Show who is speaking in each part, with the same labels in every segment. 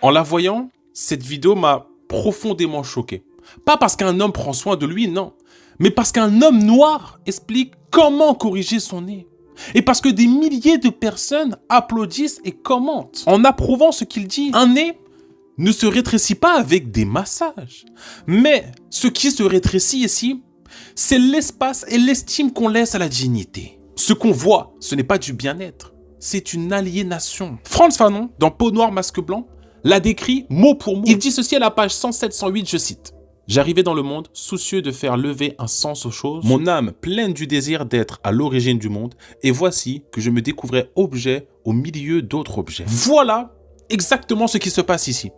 Speaker 1: En la voyant, cette vidéo m'a profondément choqué. Pas parce qu'un homme prend soin de lui, non. Mais parce qu'un homme noir explique comment corriger son nez. Et parce que des milliers de personnes applaudissent et commentent en approuvant ce qu'il dit. Un nez ne se rétrécit pas avec des massages. Mais ce qui se rétrécit ici, c'est l'espace et l'estime qu'on laisse à la dignité. Ce qu'on voit, ce n'est pas du bien-être, c'est une aliénation. Frantz Fanon, dans Peau noire, masque blanc, l'a décrit mot pour mot. Il dit ceci à la page 107-108, je cite. « J'arrivais dans le monde, soucieux de faire lever un sens aux choses, mon âme pleine du désir d'être à l'origine du monde, et voici que je me découvrais objet au milieu d'autres objets. » Voilà exactement ce qui se passe ici.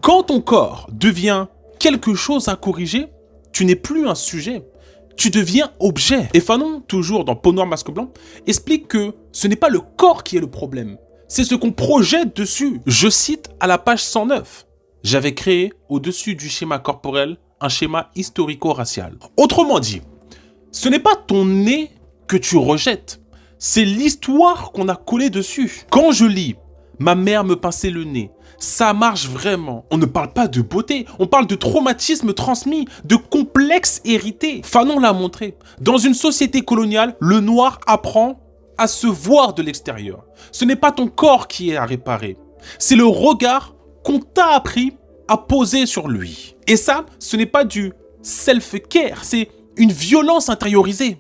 Speaker 1: Quand ton corps devient quelque chose à corriger, tu n'es plus un sujet, tu deviens objet. Et Fanon, toujours dans Peau noire, masque blanc, explique que ce n'est pas le corps qui est le problème, c'est ce qu'on projette dessus. Je cite à la page 109. « J'avais créé au-dessus du schéma corporel un schéma historico-racial. » Autrement dit, ce n'est pas ton nez que tu rejettes, c'est l'histoire qu'on a collée dessus. Quand je lis « Ma mère me pinçait le nez », ça marche vraiment. On ne parle pas de beauté, on parle de traumatisme transmis, de complexe hérité. Fanon l'a montré. Dans une société coloniale, le noir apprend à se voir de l'extérieur. Ce n'est pas ton corps qui est à réparer, c'est le regard qu'on t'a appris à poser sur lui. Et ça, ce n'est pas du self-care, c'est une violence intériorisée.